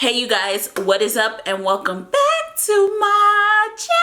Hey you guys, what is up and welcome back to my channel.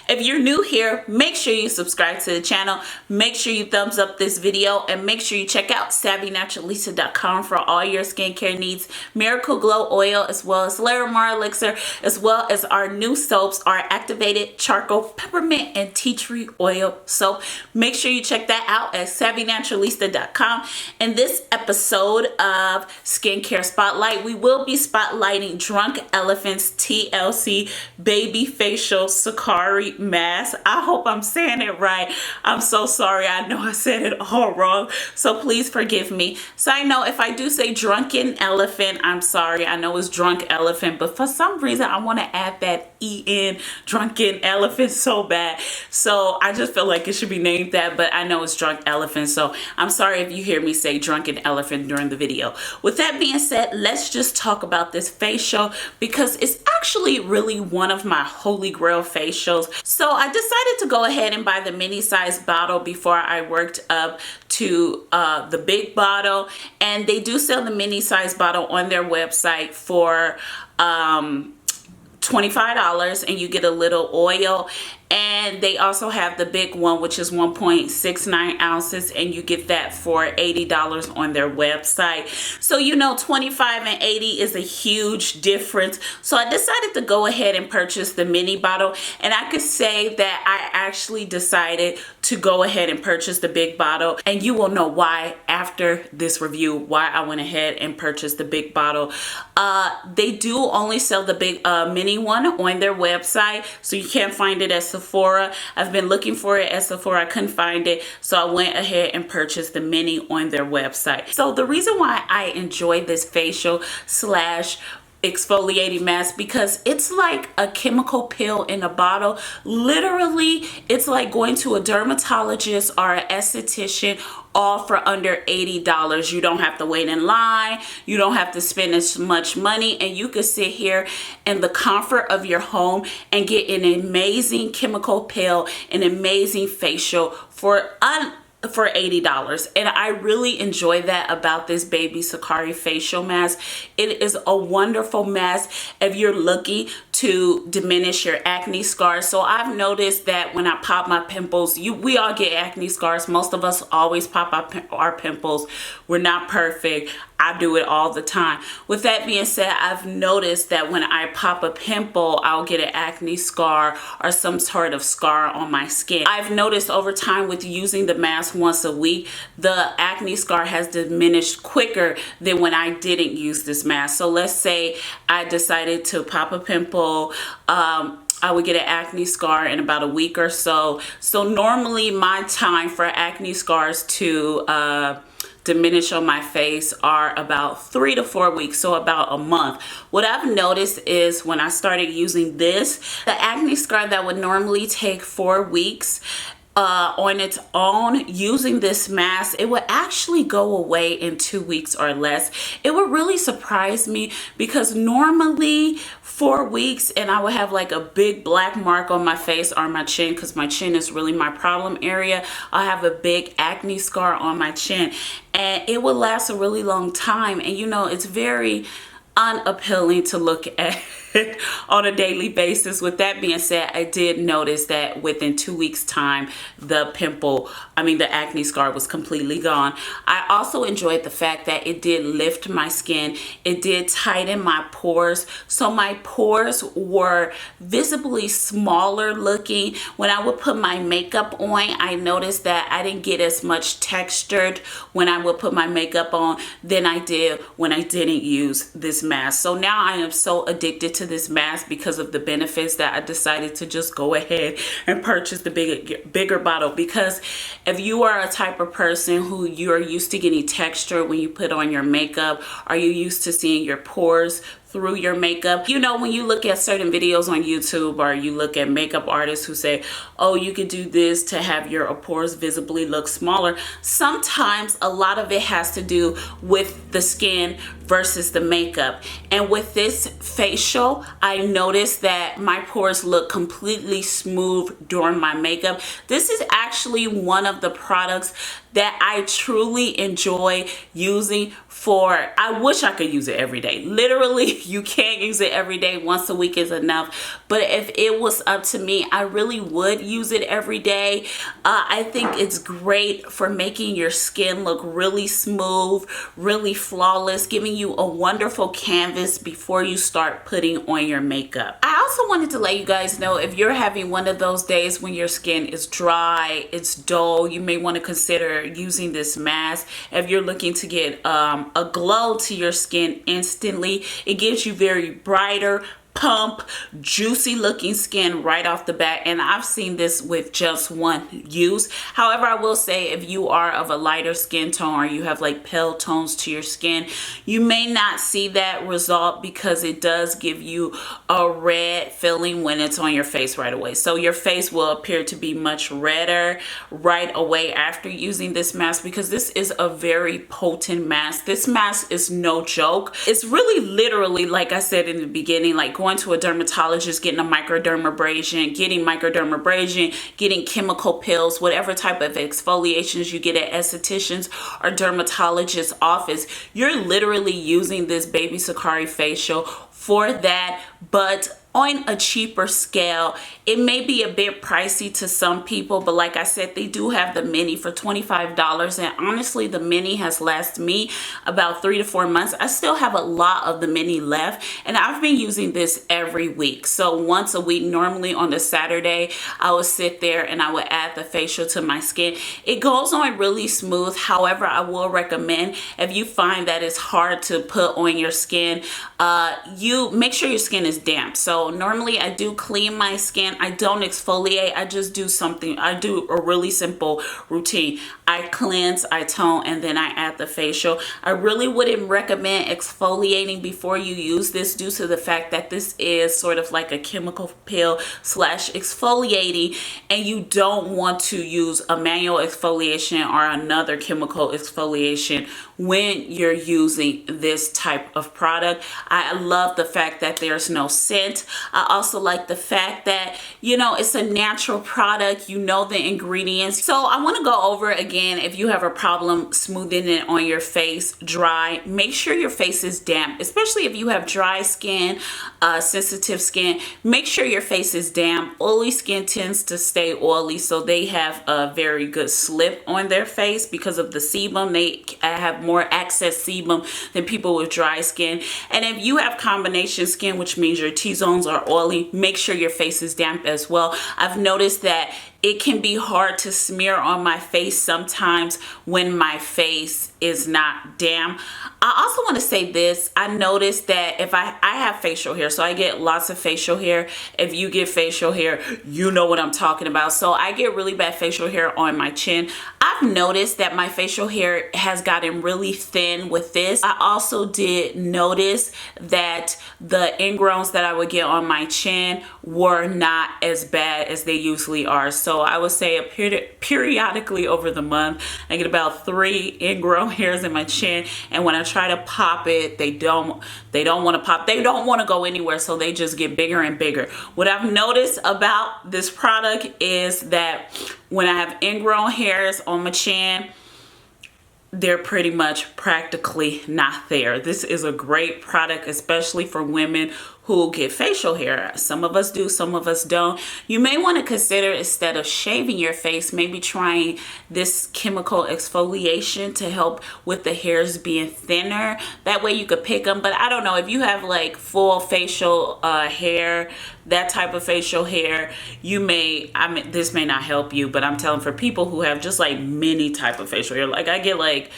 If you're new here, make sure you subscribe to the channel, make sure you thumbs up this video, and make sure you check out SavvyNaturalista.com for all your skincare needs, Miracle Glow Oil, as well as Larimar Elixir, as well as our new soaps, our activated charcoal, peppermint, and tea tree oil soap. Make sure you check that out at SavvyNaturalista.com. In this episode of Skincare Spotlight, we will be spotlighting Drunk Elephant's T.L.C. Babyfacial Sukari mask. I hope I'm saying it right. I'm so sorry. I know I said it all wrong, so please forgive me. Side note, if I do say Drunken Elephant, I'm sorry. I know it's Drunk Elephant, but for some reason I want to add that E-N, Drunken Elephant, so bad. So I just feel like it should be named that, but I know it's Drunk Elephant, so I'm sorry if you hear me say Drunken Elephant during the video. With that being said, let's just talk about this facial because it's actually really one of my holy grail facials. So I decided to go ahead and buy the mini size bottle before I worked up to the big bottle, and they do sell the mini size bottle on their website for $25, and you get a little oil. And they also have the big one, which is 1.69 ounces, and you get that for $80 on their website. So you know, 25 and 80 is a huge difference. So I decided to go ahead and purchase the mini bottle, and I could say that I actually decided to go ahead and purchase the big bottle, and you will know why after this review, why I went ahead and purchased the big bottle. They do only sell the big mini one on their website, so you can't find it at Sephora. I've been looking for it at Sephora. I couldn't find it, so I went ahead and purchased the mini on their website. So the reason why I enjoy this facial slash exfoliating mask, because it's like a chemical pill in a bottle. Literally, it's like going to a dermatologist or an esthetician, all for under $80. You don't have to wait in line, you don't have to spend as much money, and you can sit here in the comfort of your home and get an amazing chemical pill, an amazing facial for $80. And I really enjoy that about this Baby Sukari facial mask. It is a wonderful mask if you're looking to diminish your acne scars. So I've noticed that when I pop my pimples, we all get acne scars. Most of us always pop our pimples. We're not perfect. I do it all the time. With that being said, I've noticed that when I pop a pimple, I'll get an acne scar or some sort of scar on my skin. I've noticed over time with using the mask once a week, the acne scar has diminished quicker than when I didn't use this mask. So let's say I decided to pop a pimple, I would get an acne scar in about a week or so. So normally my time for acne scars to diminish on my face are about 3 to 4 weeks, so about a month. What I've noticed is when I started using this, the acne scar that would normally take 4 weeks on its own, using this mask, it would actually go away in 2 weeks or less. It would really surprise me because normally 4 weeks and I would have like a big black mark on my face or my chin, because my chin is really my problem area. I have a big acne scar on my chin, and it would last a really long time. And you know, it's very unappealing to look at on a daily basis. With that being said, I did notice that within 2 weeks time, the acne scar was completely gone. I also enjoyed the fact that it did lift my skin. It did tighten my pores. So my pores were visibly smaller looking. When I would put my makeup on, I noticed that I didn't get as much textured when I would put my makeup on than I did when I didn't use this mask. So now I am so addicted to this mask because of the benefits that I decided to just go ahead and purchase the bigger bottle. Because if you are a type of person who you're used to getting texture when you put on your makeup, are you used to seeing your pores through your makeup? You know, when you look at certain videos on YouTube, or you look at makeup artists who say, oh, you could do this to have your pores visibly look smaller. Sometimes a lot of it has to do with the skin versus the makeup. And with this facial, I noticed that my pores look completely smooth during my makeup. This is actually one of the products that I truly enjoy using for, I wish I could use it every day. Literally, you can't use it every day. Once a week is enough. But if it was up to me, I really would use it every day. I think it's great for making your skin look really smooth, really flawless, giving you a wonderful canvas before you start putting on your makeup. I also wanted to let you guys know, if you're having one of those days when your skin is dry, it's dull, you may want to consider using this mask. If you're looking to get a glow to your skin instantly, it gives you very brighter, pump, juicy looking skin right off the bat, and I've seen this with just one use. However, I will say, if you are of a lighter skin tone or you have like pale tones to your skin, you may not see that result because it does give you a red feeling when it's on your face right away. So your face will appear to be much redder right away after using this mask, because this is a very potent mask. This mask is no joke. It's really literally, like I said in the beginning, like going to a dermatologist, getting a microdermabrasion, getting chemical peels, whatever type of exfoliations you get at estheticians or dermatologist office. You're literally using this Baby Sukari facial for that, but on a cheaper scale. It may be a bit pricey to some people, but like I said, they do have the mini for $25, and honestly, the mini has lasted me about 3 to 4 months. I still have a lot of the mini left, and I've been using this every week. So once a week, normally on the Saturday, I would sit there and I would add the facial to my skin. It goes on really smooth. However, I will recommend, if you find that it's hard to put on your skin, you make sure your skin is damp. So normally I do clean my skin. I don't exfoliate. I just do something. I do a really simple routine. I cleanse, I tone, and then I add the facial. I really wouldn't recommend exfoliating before you use this, due to the fact that this is sort of like a chemical peel slash exfoliating, and you don't want to use a manual exfoliation or another chemical exfoliation when you're using this type of product. I love the fact that there's no scent. I also like the fact that, you know, it's a natural product. You know the ingredients. So I want to go over again, if you have a problem smoothing it on your face dry, make sure your face is damp, especially if you have dry skin, sensitive skin. Make sure your face is damp. Oily skin tends to stay oily, so they have a very good slip on their face because of the sebum. They have more excess sebum than people with dry skin. And if you have combination skin, which means your T-zones are oily, make sure your face is damp as well. I've noticed that it can be hard to smear on my face sometimes when my face is not damp. I also want to say this. I noticed that if I have facial hair, so I get lots of facial hair. If you get facial hair, you know what I'm talking about. So I get really bad facial hair on my chin. I've noticed that my facial hair has gotten really thin with this. I also did notice that the ingrowns that I would get on my chin were not as bad as they usually are. So I would say periodically over the month, I get about 3 ingrown hairs in my chin, and when I try to pop it, they don't want to pop. They don't want to go anywhere, so they just get bigger and bigger. What I've noticed about this product is that when I have ingrown hairs on my chin, they're pretty much practically not there. This is a great product, especially for women who get facial hair. Some of us do, some of us don't. You may want to consider, instead of shaving your face, maybe trying this chemical exfoliation to help with the hairs being thinner. That way you could pick them. But I don't know, if you have like full facial hair, that type of facial hair, you may, this may not help you, but I'm telling, for people who have just like mini type of facial hair, like I get like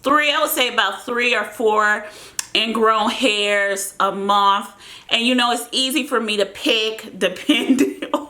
I would say about 3 or 4 ingrown hairs a month, and you know, it's easy for me to pick depending on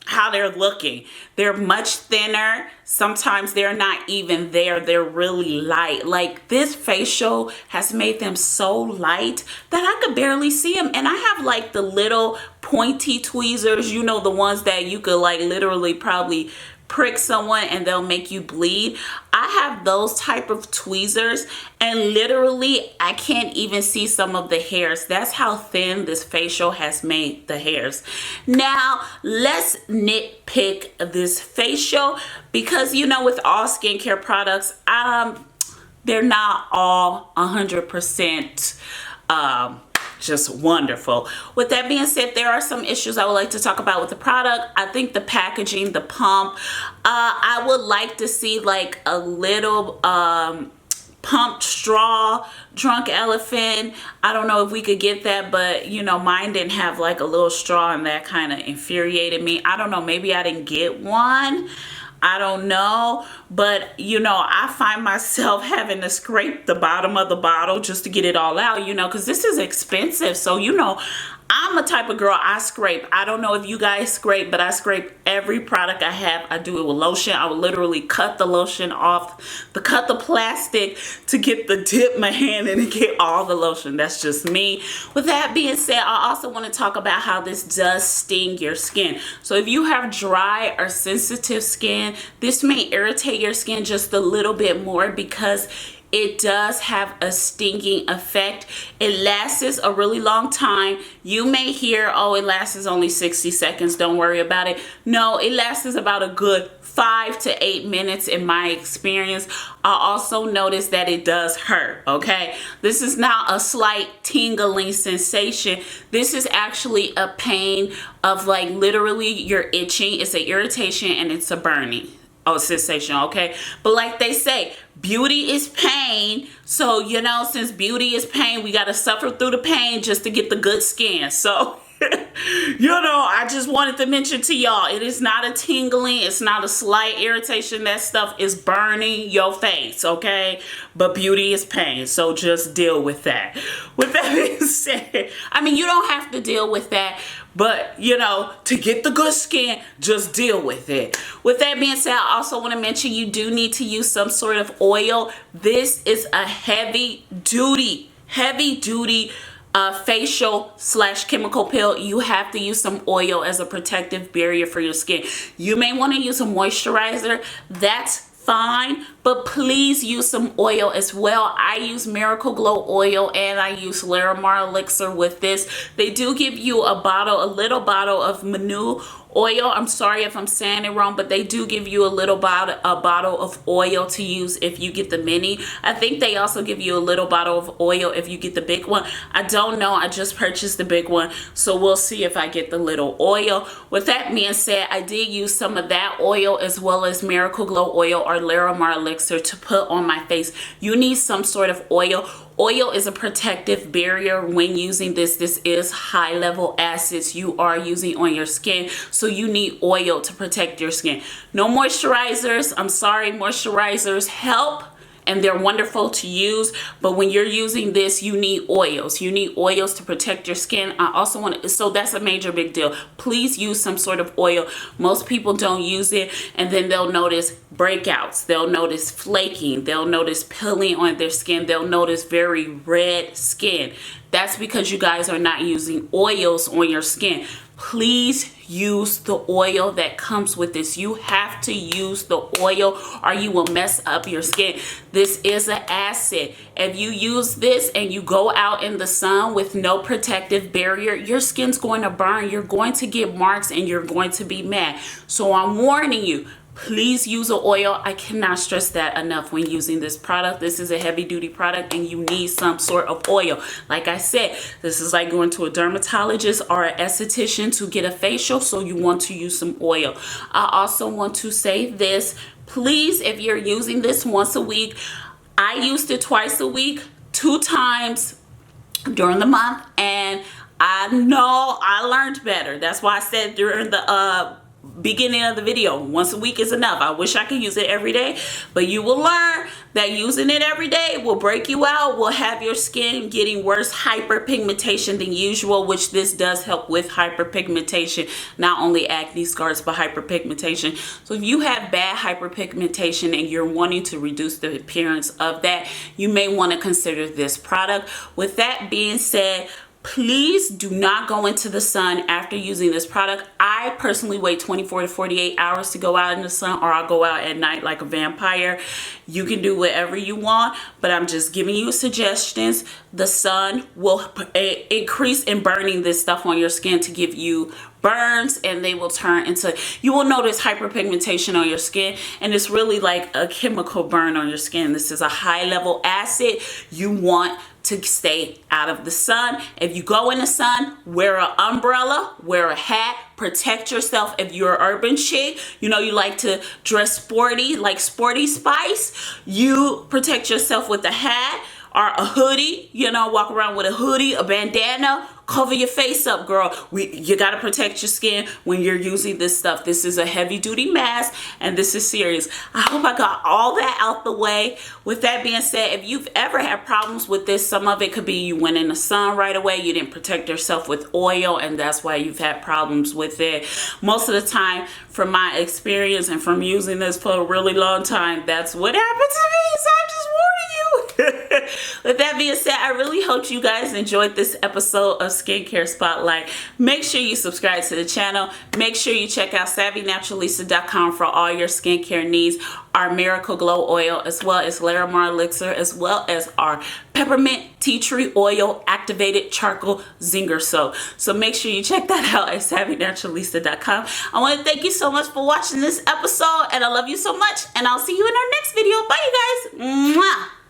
how they're looking. They're much thinner. Sometimes they're not even there. They're really light. Like, this facial has made them so light that I could barely see them. And I have like the little pointy tweezers, you know, the ones that you could like literally probably prick someone and they'll make you bleed. I have those type of tweezers, and literally I can't even see some of the hairs. That's how thin this facial has made the hairs. Now let's nitpick this facial, because you know, with all skincare products, they're not all 100% just wonderful. With that being said, there are some issues I would like to talk about with the product. I think the packaging, the pump, I would like to see like a little pumped straw, drunk elephant. I don't know if we could get that, but you know, mine didn't have like a little straw, and that kind of infuriated me. I don't know, maybe I didn't get one. I don't know, but you know, I find myself having to scrape the bottom of the bottle just to get it all out, you know, because this is expensive. So, you know, I'm a type of girl, I scrape. I don't know if you guys scrape, but I scrape every product I have. I do it with lotion. I would literally cut the lotion off, cut the plastic to get the dip my hand in and get all the lotion. That's just me. With that being said, I also want to talk about how this does sting your skin. So if you have dry or sensitive skin, this may irritate your skin just a little bit more, because it does have a stinging effect. It lasts a really long time. You may hear, oh, it lasts only 60 seconds. Don't worry about it. No, it lasts about a good 5 to 8 minutes in my experience. I also noticed that it does hurt, okay? This is not a slight tingling sensation. This is actually a pain of like literally you're itching. It's an irritation and it's a burning. Oh, sensation, okay? But like they say, beauty is pain. So, you know, since beauty is pain, we got to suffer through the pain just to get the good skin. So, you know, I just wanted to mention to y'all, it is not a tingling. It's not a slight irritation. That stuff is burning your face, okay? But beauty is pain. So just deal with that. With that being said, I mean, you don't have to deal with that. But, you know, to get the good skin, just deal with it. With that being said, I also want to mention you do need to use some sort of oil. This is a heavy duty facial / chemical peel. You have to use some oil as a protective barrier for your skin. You may want to use a moisturizer. That's fine, but please use some oil as well. I use Miracle Glow oil and I use Larimar elixir with this. They do give you a little bottle of Manu oil. I'm sorry if I'm saying it wrong, but they do give you a bottle of oil to use if you get the mini. I think they also give you a little bottle of oil if you get the big one. I don't know. I just purchased the big one, so we'll see if I get the little oil. With that being said, I did use some of that oil as well as Miracle Glow oil or Larimar elixir to put on my face. You need some sort of oil. Oil is a protective barrier when using this. This is high level acids you are using on your skin, so you need oil to protect your skin. No moisturizers. I'm sorry, moisturizers help and they're wonderful to use, but when you're using this, you need oils. You need oils to protect your skin. I also want to, so that's a major big deal. Please use some sort of oil. Most people don't use it, and then they'll notice breakouts. They'll notice flaking. They'll notice peeling on their skin. They'll notice very red skin. That's because you guys are not using oils on your skin. Please use the oil that comes with this. You have to use the oil or you will mess up your skin. This is an acid. If you use this and you go out in the sun with no protective barrier, your skin's going to burn. You're going to get marks and you're going to be mad. So I'm warning you. Please use an oil. I cannot stress that enough when using this product. This is a heavy duty product and you need some sort of oil. Like I said, this is like going to a dermatologist or an esthetician to get a facial, so you want to use some oil. I also want to say this. Please, if you're using this once a week, I used it twice a week, 2 times during the month, and I know I learned better. That's why I said during the beginning of the video, once a week is enough. I wish I could use it every day, but you will learn that using it every day will break you out, will have your skin getting worse hyperpigmentation than usual, which this does help with hyperpigmentation, not only acne scars but hyperpigmentation. So if you have bad hyperpigmentation and you're wanting to reduce the appearance of that, you may want to consider this product. With that being said, please do not go into the sun after using this product. I personally wait 24 to 48 hours to go out in the sun, or I'll go out at night like a vampire. You can do whatever you want, but I'm just giving you suggestions. The sun will increase in burning this stuff on your skin to give you burns, and they will turn into, you will notice hyperpigmentation on your skin, and it's really like a chemical burn on your skin. This is a high level acid. You want to stay out of the sun. If you go in the sun, wear an umbrella, wear a hat, protect yourself. If you're an urban chick, you know, you like to dress sporty, like Sporty Spice, you protect yourself with a hat or a hoodie. You know, walk around with a hoodie, a bandana, cover your face up, girl. You got to protect your skin when you're using this stuff. This is a heavy duty mask, and this is serious. I hope I got all that out the way. With that being said, if you've ever had problems with this, some of it could be you went in the sun right away, you didn't protect yourself with oil, and that's why you've had problems with it. Most of the time, from my experience and from using this for a really long time, that's what happened to me. So I'm just warning you. With that being said, I really hope you guys enjoyed this episode of Skincare Spotlight. Make sure you subscribe to the channel. Make sure you check out SavvyNaturalista.com for all your skincare needs. Our Miracle Glow Oil, as well as Larimar Elixir, as well as our Peppermint Tea Tree Oil Activated Charcoal Zinger Soap. So make sure you check that out at SavvyNaturalista.com. I want to thank you so much for watching this episode, and I love you so much, and I'll see you in our next video. Bye, you guys. Mwah.